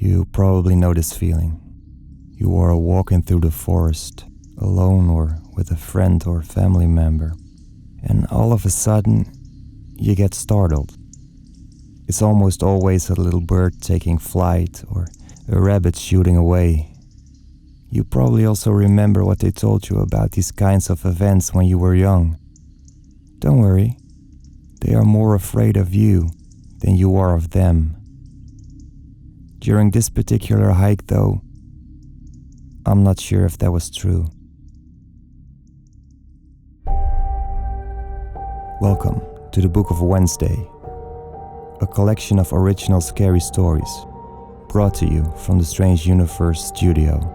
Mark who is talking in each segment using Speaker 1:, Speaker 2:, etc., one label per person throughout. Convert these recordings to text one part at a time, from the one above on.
Speaker 1: You probably know this feeling. You are walking through the forest, alone or with a friend or family member, and all of a sudden, you get startled. It's almost always a little bird taking flight or a rabbit shooting away. You probably also remember what they told you about these kinds of events when you were young. Don't worry, they are more afraid of you than you are of them. During this particular hike, though, I'm not sure if that was true. Welcome to the Book of Wednesday, a collection of original scary stories brought to you from the Strange Universe studio.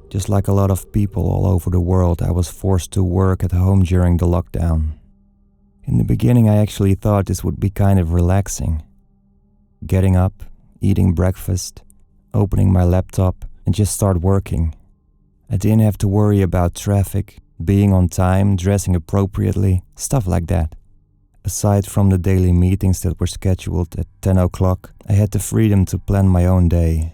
Speaker 1: Just like a lot of people all over the world, I was forced to work at home during the lockdown. In the beginning, I actually thought this would be kind of relaxing. Getting up, eating breakfast, opening my laptop, and just start working. I didn't have to worry about traffic, being on time, dressing appropriately, stuff like that. Aside from the daily meetings that were scheduled at 10 o'clock, I had the freedom to plan my own day.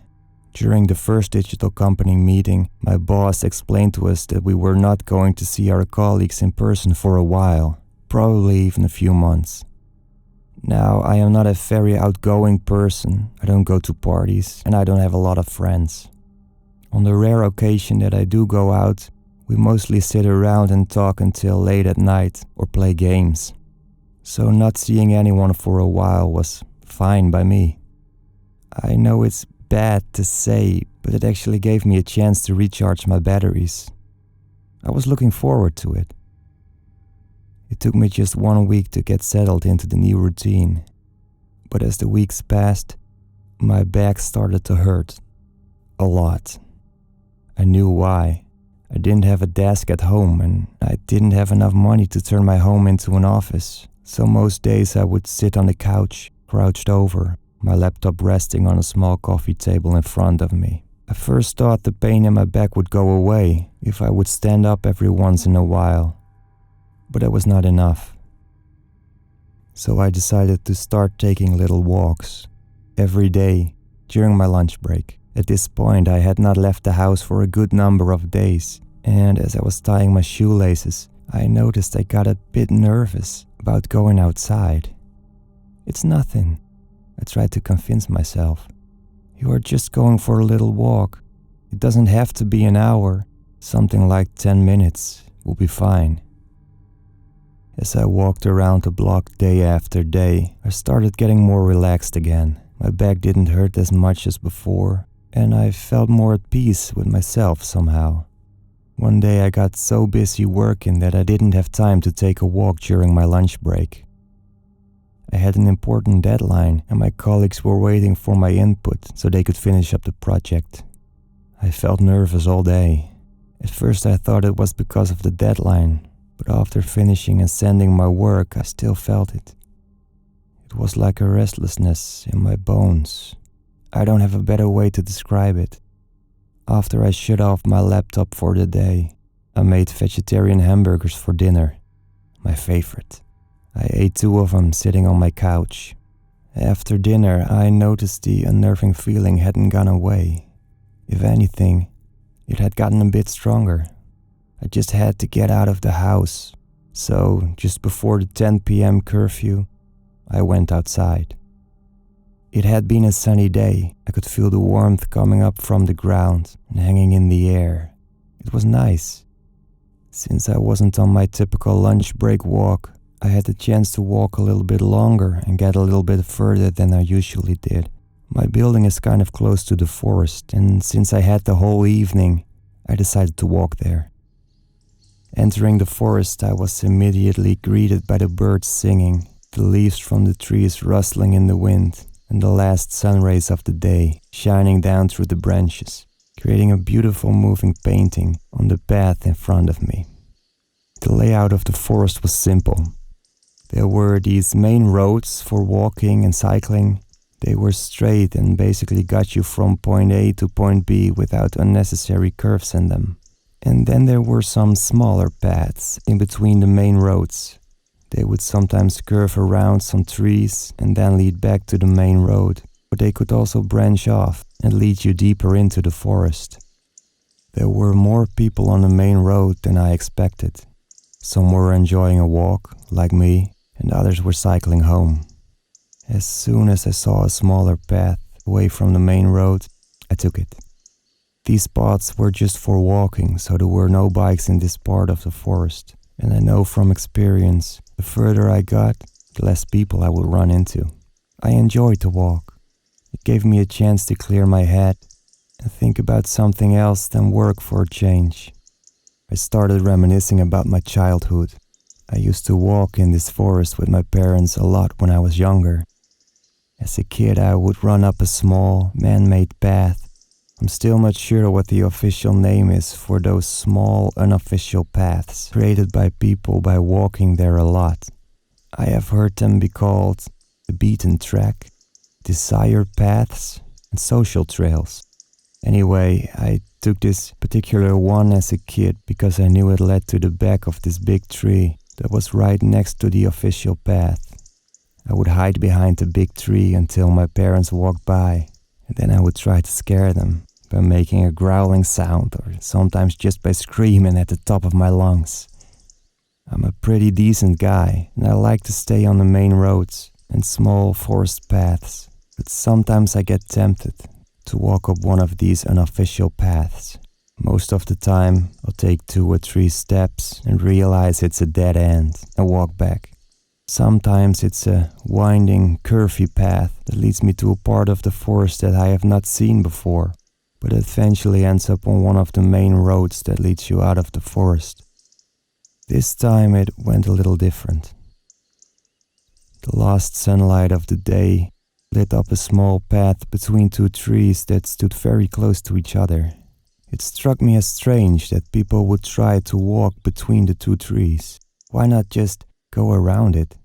Speaker 1: During the first digital company meeting, my boss explained to us that we were not going to see our colleagues in person for a while, probably even a few months. Now, I am not a very outgoing person, I don't go to parties, and I don't have a lot of friends. On the rare occasion that I do go out, we mostly sit around and talk until late at night or play games. So not seeing anyone for a while was fine by me. I know it's bad to say, but it actually gave me a chance to recharge my batteries. I was looking forward to it. It took me just 1 week to get settled into the new routine, but as the weeks passed, my back started to hurt a lot. I knew why. I didn't have a desk at home and I didn't have enough money to turn my home into an office, so most days I would sit on the couch, crouched over, my laptop resting on a small coffee table in front of me. I first thought the pain in my back would go away if I would stand up every once in a while, but that was not enough. So I decided to start taking little walks every day during my lunch break. At this point, I had not left the house for a good number of days, and as I was tying my shoelaces, I noticed I got a bit nervous about going outside. It's nothing, I tried to convince myself. You are just going for a little walk. It doesn't have to be an hour. Something like 10 minutes will be fine. As I walked around the block day after day, I started getting more relaxed again. My back didn't hurt as much as before, and I felt more at peace with myself somehow. One day I got so busy working that I didn't have time to take a walk during my lunch break. I had an important deadline and my colleagues were waiting for my input so they could finish up the project. I felt nervous all day. At first I thought it was because of the deadline, but after finishing and sending my work I still felt it. It was like a restlessness in my bones. I don't have a better way to describe it. After I shut off my laptop for the day, I made vegetarian hamburgers for dinner, my favorite. I ate 2 of them sitting on my couch. After dinner, I noticed the unnerving feeling hadn't gone away. If anything, it had gotten a bit stronger. I just had to get out of the house. So, just before the 10 p.m. curfew, I went outside. It had been a sunny day. I could feel the warmth coming up from the ground and hanging in the air. It was nice. Since I wasn't on my typical lunch break walk, I had the chance to walk a little bit longer and get a little bit further than I usually did. My building is kind of close to the forest, and since I had the whole evening, I decided to walk there. Entering the forest, I was immediately greeted by the birds singing, the leaves from the trees rustling in the wind, and the last sun rays of the day shining down through the branches, creating a beautiful moving painting on the path in front of me. The layout of the forest was simple. There were these main roads for walking and cycling. They were straight and basically got you from point A to point B without unnecessary curves in them. And then there were some smaller paths in between the main roads. They would sometimes curve around some trees and then lead back to the main road, but they could also branch off and lead you deeper into the forest. There were more people on the main road than I expected. Some were enjoying a walk, like me, and others were cycling home. As soon as I saw a smaller path away from the main road, I took it. These spots were just for walking, so there were no bikes in this part of the forest. And I know from experience, the further I got, the less people I would run into. I enjoyed the walk. It gave me a chance to clear my head and think about something else than work for a change. I started reminiscing about my childhood. I used to walk in this forest with my parents a lot when I was younger. As a kid, I would run up a small, man-made path. I'm still not sure what the official name is for those small, unofficial paths created by people by walking there a lot. I have heard them be called the beaten track, desired paths, and social trails. Anyway, I took this particular one as a kid because I knew it led to the back of this big tree that was right next to the official path. I would hide behind the big tree until my parents walked by, and then I would try to scare them by making a growling sound or sometimes just by screaming at the top of my lungs. I'm a pretty decent guy and I like to stay on the main roads and small forest paths, but sometimes I get tempted to walk up one of these unofficial paths. Most of the time I'll take 2 or 3 steps and realize it's a dead end and walk back. Sometimes it's a winding, curvy path that leads me to a part of the forest that I have not seen before, but eventually ends up on one of the main roads that leads you out of the forest. This time it went a little different. The last sunlight of the day lit up a small path between 2 trees that stood very close to each other. It struck me as strange that people would try to walk between the 2 trees. Why not just go around it?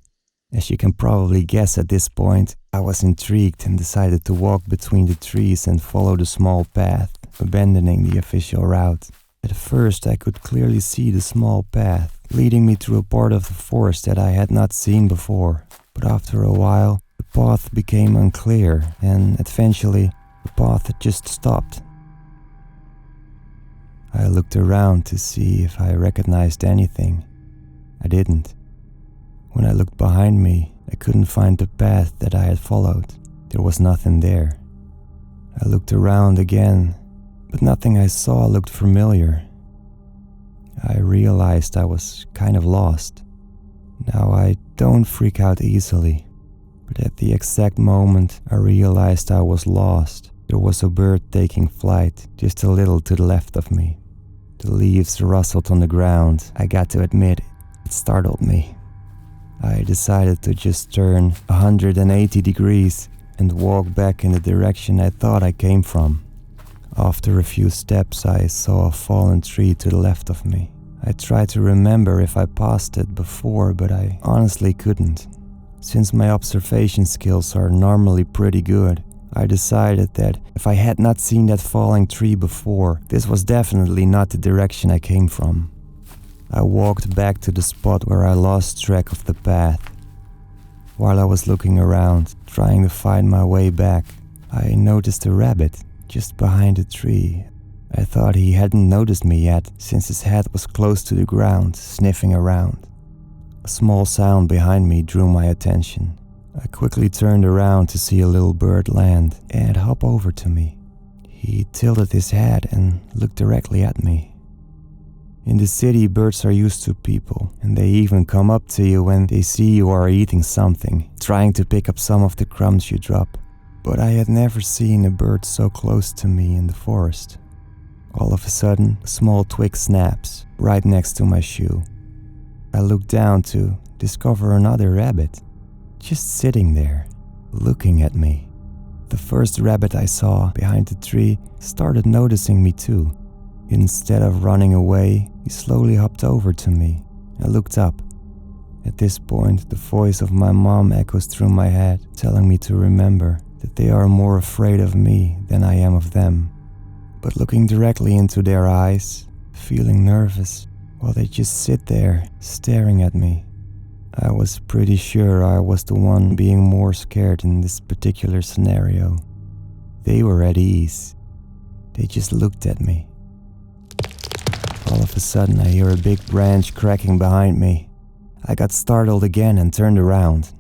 Speaker 1: As you can probably guess at this point, I was intrigued and decided to walk between the trees and follow the small path, abandoning the official route. At first I could clearly see the small path, leading me through a part of the forest that I had not seen before. But after a while, the path became unclear and eventually the path had just stopped. I looked around to see if I recognized anything. I didn't. When I looked behind me, I couldn't find the path that I had followed. There was nothing there. I looked around again, but nothing I saw looked familiar. I realized I was kind of lost. Now I don't freak out easily, but at the exact moment I realized I was lost, there was a bird taking flight just a little to the left of me. The leaves rustled on the ground. I got to admit, it startled me. I decided to just turn 180 degrees and walk back in the direction I thought I came from. After a few steps, I saw a fallen tree to the left of me. I tried to remember if I passed it before, but I honestly couldn't. Since my observation skills are normally pretty good, I decided that if I had not seen that falling tree before, this was definitely not the direction I came from. I walked back to the spot where I lost track of the path. While I was looking around, trying to find my way back, I noticed a rabbit just behind a tree. I thought he hadn't noticed me yet, since his head was close to the ground, sniffing around. A small sound behind me drew my attention. I quickly turned around to see a little bird land and hop over to me. He tilted his head and looked directly at me. In the city, birds are used to people, and they even come up to you when they see you are eating something, trying to pick up some of the crumbs you drop. But I had never seen a bird so close to me in the forest. All of a sudden, a small twig snaps right next to my shoe. I looked down to discover another rabbit, just sitting there, looking at me. The first rabbit I saw behind the tree started noticing me too. Instead of running away, he slowly hopped over to me. I looked up. At this point, the voice of my mom echoes through my head, telling me to remember that they are more afraid of me than I am of them. But looking directly into their eyes, feeling nervous while they just sit there staring at me. I was pretty sure I was the one being more scared in this particular scenario. They were at ease. They just looked at me. All of a sudden, I hear a big branch cracking behind me. I got startled again and turned around.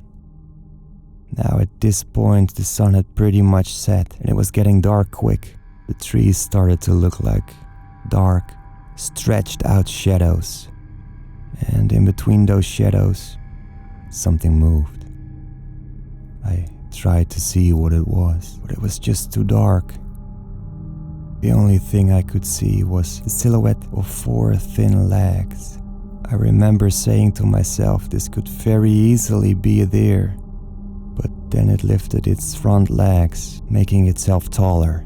Speaker 1: Now at this point, the sun had pretty much set and it was getting dark quick. The trees started to look like dark, stretched out shadows. And in between those shadows, something moved. I tried to see what it was, but it was just too dark. The only thing I could see was the silhouette of 4 thin legs. I remember saying to myself this could very easily be a deer, but then it lifted its front legs, making itself taller.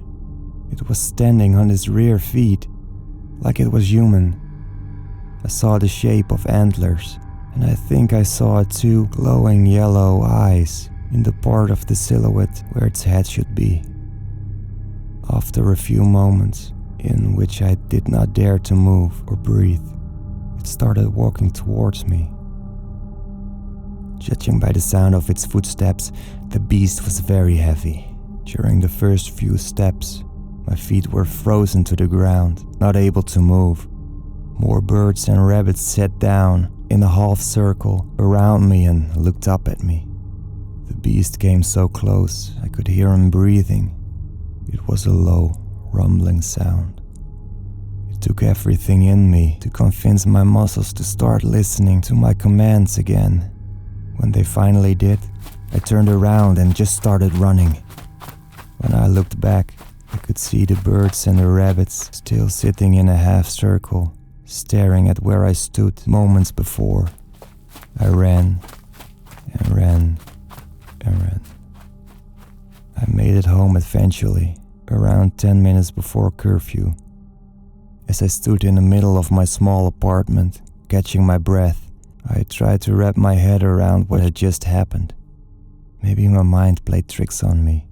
Speaker 1: It was standing on its rear feet, like it was human. I saw the shape of antlers, and I think I saw 2 glowing yellow eyes in the part of the silhouette where its head should be. After a few moments, in which I did not dare to move or breathe, it started walking towards me. Judging by the sound of its footsteps, the beast was very heavy. During the first few steps, my feet were frozen to the ground, not able to move. More birds and rabbits sat down in a half circle around me and looked up at me. The beast came so close I could hear him breathing. It was a low, rumbling sound. It took everything in me to convince my muscles to start listening to my commands again. When they finally did, I turned around and just started running. When I looked back, I could see the birds and the rabbits still sitting in a half circle, staring at where I stood moments before. I ran and ran and ran. I made it home eventually, around 10 minutes before curfew. As I stood in the middle of my small apartment, catching my breath, I tried to wrap my head around what had just happened. Maybe my mind played tricks on me.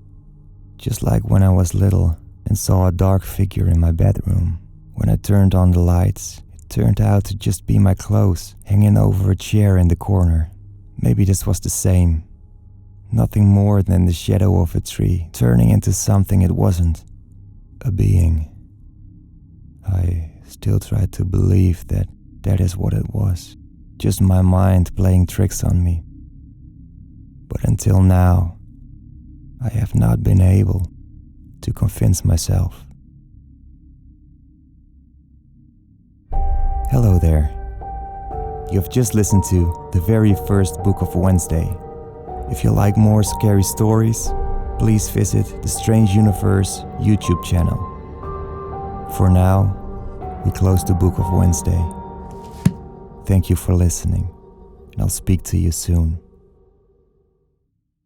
Speaker 1: Just like when I was little and saw a dark figure in my bedroom. When I turned on the lights, it turned out to just be my clothes hanging over a chair in the corner. Maybe this was the same. Nothing more than the shadow of a tree turning into something it wasn't. A being. I still tried to believe that that is what it was. Just my mind playing tricks on me. But until now, I have not been able to convince myself. Hello there. You've just listened to the very first book of Wednesday. If you like more scary stories, please visit the Strange Universe YouTube channel. For now, we close the book of Wednesday. Thank you for listening, and I'll speak to you soon.